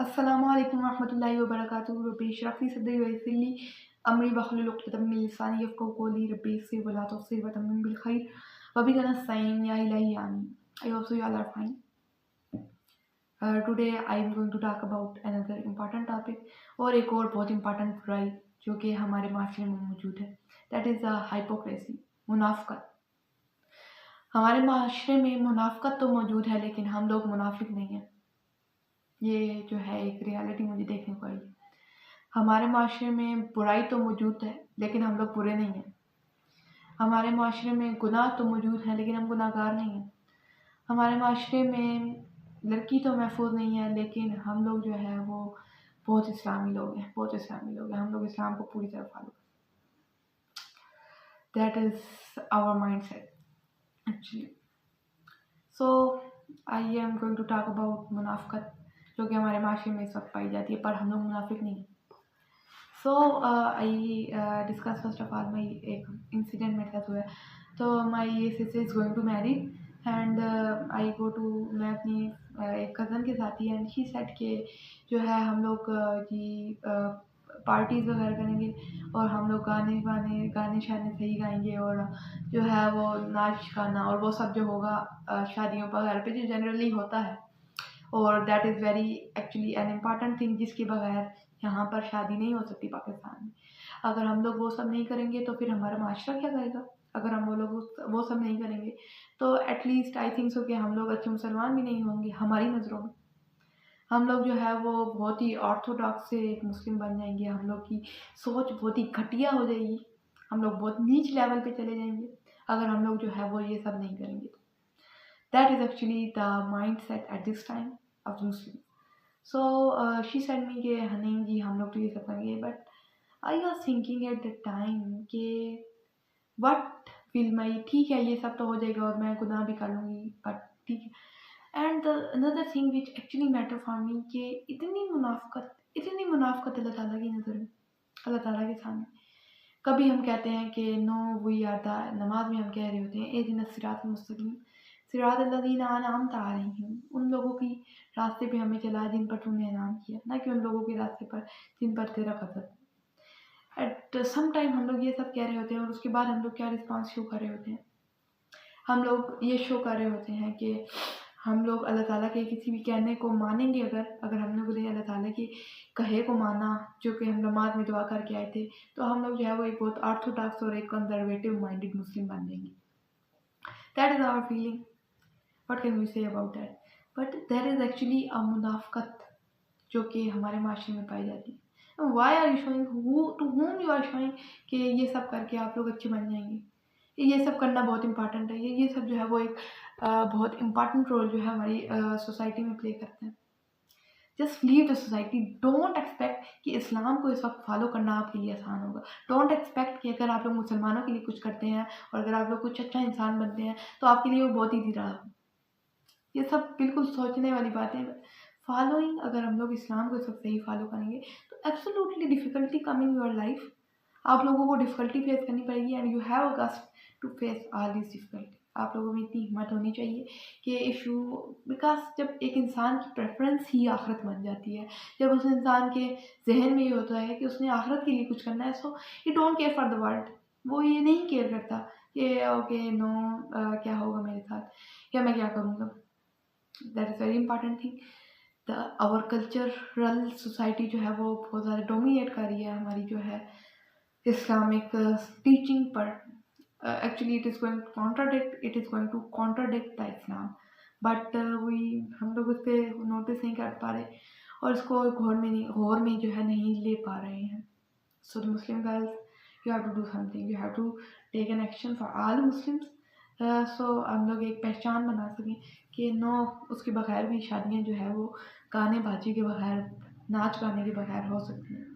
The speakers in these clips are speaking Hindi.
अस्सलामु अलैकुम वरहमतुल्लाहि वबरकातुहू। रब्बि इश्रह ली सदरी वयस्सिर ली अमरी वहलुल उक़दतम मिन लिसानी यफ़क़हू क़ौली। रब्बि यस्सिर वला तुअस्सिर वतम्मिम बिल खैर व बिका नस्तईन या इलाही आमीन। I hope so you all are fine. Today I am going to talk about another important topic और एक और बहुत important बुराई जो कि हमारे माशरे में मौजूद है, that is the hypocrisy, मुनाफ़क़त। हमारे माशरे में मुनाफ़क़त तो मौजूद है लेकिन हम लोग मुनाफिक नहीं हैं। ये जो है एक रियलिटी मुझे देखने को आई। हमारे माशरे में बुराई तो मौजूद है लेकिन हम लोग बुरे नहीं हैं। हमारे माशरे में गुनाह तो मौजूद है लेकिन हम गुनाहगार नहीं हैं। हमारे माशरे में लड़की तो महफूज नहीं है लेकिन हम लोग जो है वो बहुत इस्लामी लोग हैं, बहुत इस्लामी लोग हैं। हम लोग इस्लाम को पूरी तरह फॉलो करते हैं। That is our mind set actually. So I am going to talk about मुनाफ़क़त जो कि हमारे माशरे में इस वक्त पाई जाती है, पर हम लोग मुनाफिक नहीं हैं। So I discuss first of all my एक इंसिडेंट मेरे साथ हुआ है। तो my sister is going to marry and I go to, मैं अपनी एक कज़न के साथ ही, एंड शी सेड के जो है हम लोग पार्टीज़ वगैरह करेंगे और हम लोग गाने शाने सही गाएंगे और जो है वो नाच गाना और वो सब जो होगा शादियों वगैरह पे जो जनरली होता है, और that is very actually an important thing जिसके बगैर यहाँ पर शादी नहीं हो सकती पाकिस्तान में। अगर हम लोग वो सब नहीं करेंगे तो फिर हमारा माशरा क्या करेगा? अगर हम वो सब नहीं करेंगे तो एटलीस्ट आई थिंक सो कि हम लोग अच्छे मुसलमान भी नहीं होंगे हमारी नज़रों में। हम लोग जो है वो बहुत ही ऑर्थोडॉक्स से एक मुस्लिम बन जाएंगे। हम लोग की सोच बहुत ही घटिया हो जाएगी। हम लोग बहुत नीच लेवल पे चले जाएंगे अगर हम लोग जो है वो ये सब नहीं करेंगे। That is actually the mind set at this time of Muslim. So she said me कि नहीं जी हम लोग तो ये सब करेंगे, but I was thinking at the time कि वट विल माई, ठीक है ये सब तो हो जाएगा और मैं गुनाह भी कर लूँगी, बट ठीक है। And another thing which actually matter for me कि इतनी मुनाफ़क़त अल्लाह ताला की नज़र में, अल्लाह ताला के सामने। कभी हम कहते हैं कि नो वी आर द, नमाज में हम कह रहे होते हैं एहदिना सिरातल मुस्तकीम सिरातल लज़ीना अनअमता अलैहिम, उन लोगों की रास्ते पे हमें चला जिन पर तूने इनाम किया, ना कि उन लोगों के रास्ते पर जिन पर तेरा गज़ब। एट सम टाइम हम लोग ये सब कह रहे होते हैं और उसके बाद हम लोग क्या रिस्पॉन्स शो कर रहे होते हैं? हम लोग ये शो कर रहे होते हैं कि हम लोग अल्लाह ताला के किसी भी कहने को मानेंगे। अगर हम लोग ने अल्लाह ताला के कहे को माना जो कि हम नमाज में दुआ करके आए थे, तो हम लोग जो है वो एक बहुत ऑर्थोडॉक्स और एक कंजर्वेटिव माइंडेड मुस्लिम बन जाएंगे। That is our feeling. What can we say about that? But there is actually a मुनाफ़क़त जो कि हमारे माशरे में पाई जाती है। Why are you showing, to whom you are showing कि ये सब करके आप लोग अच्छे बन जाएंगे? ये सब करना बहुत इंपॉर्टेंट है। ये सब जो है वो एक बहुत इंपॉर्टेंट रोल जो है हमारी सोसाइटी में प्ले करते हैं। Just leave the society. Don't expect कि इस्लाम को इस वक्त फॉलो करना आपके लिए आसान होगा। डोंट एक्सपेक्ट कि अगर आप लोग मुसलमानों के लिए कुछ करते हैं और अगर आप लोग कुछ अच्छा इंसान बनते हैं तो आपके लिए वो बहुत ईजी रहा। ये सब बिल्कुल सोचने वाली बातें हैं। फॉलोइंग, अगर हम लोग इस्लाम को इस वक्त सही फॉलो करेंगे तो absolutely difficulty come in your life. आप लोगों को डिफ़िकल्टी फेस करनी पड़ेगी and you have a guts to face all this difficulty. आप लोगों में इतनी हिम्मत होनी चाहिए कि इफ़ यू, बिकॉज़ जब एक इंसान की प्रेफ़रेंस ही आखिरत बन जाती है, जब उस इंसान के ज़हन में ये होता है कि उसने आखिरत के लिए कुछ करना है, so he don't care for the world. वो ये नहीं केयर करता कि ओके नो क्या होगा मेरे साथ या मैं क्या करूँगा। That is very important thing. Our cultural society जो है वो बहुत ज़्यादा डोमिनेट कर रही है हमारी जो है इस्लामिक टीचिंग पर। Actually it is going to contradict the Islam, but हम लोग उस पर नोटिस नहीं कर पा रहे और इसको गौर में जो है नहीं ले पा रहे हैं। So the Muslim girls, you have to do something, you have to take an action for all Muslims. So हम लोग एक पहचान बना सकें कि नो, उसके बगैर भी शादियाँ जो है वो गाने बाजी के बगैर, नाच गाने के बगैर हो सकती हैं।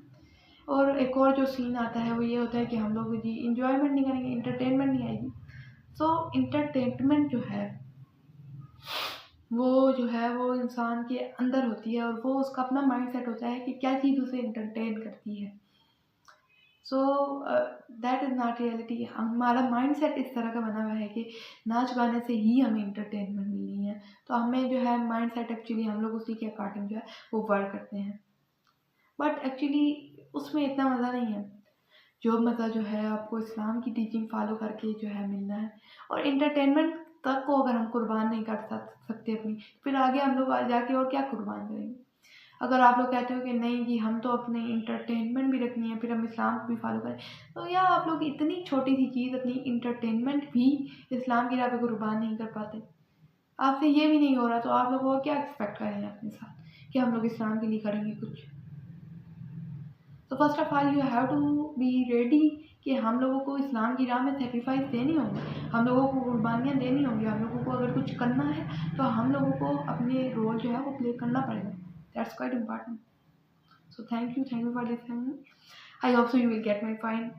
और एक और जो सीन आता है वो ये होता है कि हम लोग जी इंजॉयमेंट नहीं करेंगे, इंटरटेनमेंट नहीं आएगी। सो इंटरटेनमेंट जो है वो इंसान के अंदर होती है और वो उसका अपना माइंड सेट होता है कि क्या चीज़ उसे इंटरटेन करती है। So that is not reality. हमारा माइंड सेट इस तरह का बना हुआ है कि नाच गाने से ही हमें इंटरटेनमेंट मिलनी है, हैं, तो हमें जो है माइंड सेट एक्चुअली हम लोग उसी के अकॉर्डिंग जो है वो वर्क करते हैं। बट एक्चुअली उसमें इतना मज़ा नहीं है जो मज़ा जो है आपको इस्लाम की टीचिंग फॉलो करके जो है मिलना है। और इंटरटेनमेंट तक को अगर हम कुर्बान नहीं कर सकते अपनी, फिर आगे हम लोग जाके और क्या कुर्बान करेंगे। अगर आप लोग कहते हो कि नहीं जी हम तो अपने इंटरटेनमेंट भी रखनी है, फिर हम इस्लाम को भी फॉलो करें, तो या आप लोग इतनी छोटी सी चीज़ अपनी इंटरटेनमेंट भी इस्लाम की राह पे कुर्बान नहीं कर पाते, आपसे ये भी नहीं हो रहा, तो आप लोग और क्या एक्सपेक्ट करेंगे अपने साथ कि हम लोग इस्लाम के लिए करेंगे कुछ। तो first of all you have to be ready कि हम लोगों को इस्लाम की राह में सेक्रीफाइस देनी होगी, हम लोगों को कुर्बानियाँ देनी होंगी, हम लोगों को अगर कुछ करना है तो हम लोगों को अपने रोल जो है वो प्ले करना पड़ेगा। That's quite important. So thank you for listening. I hope so you will get my point.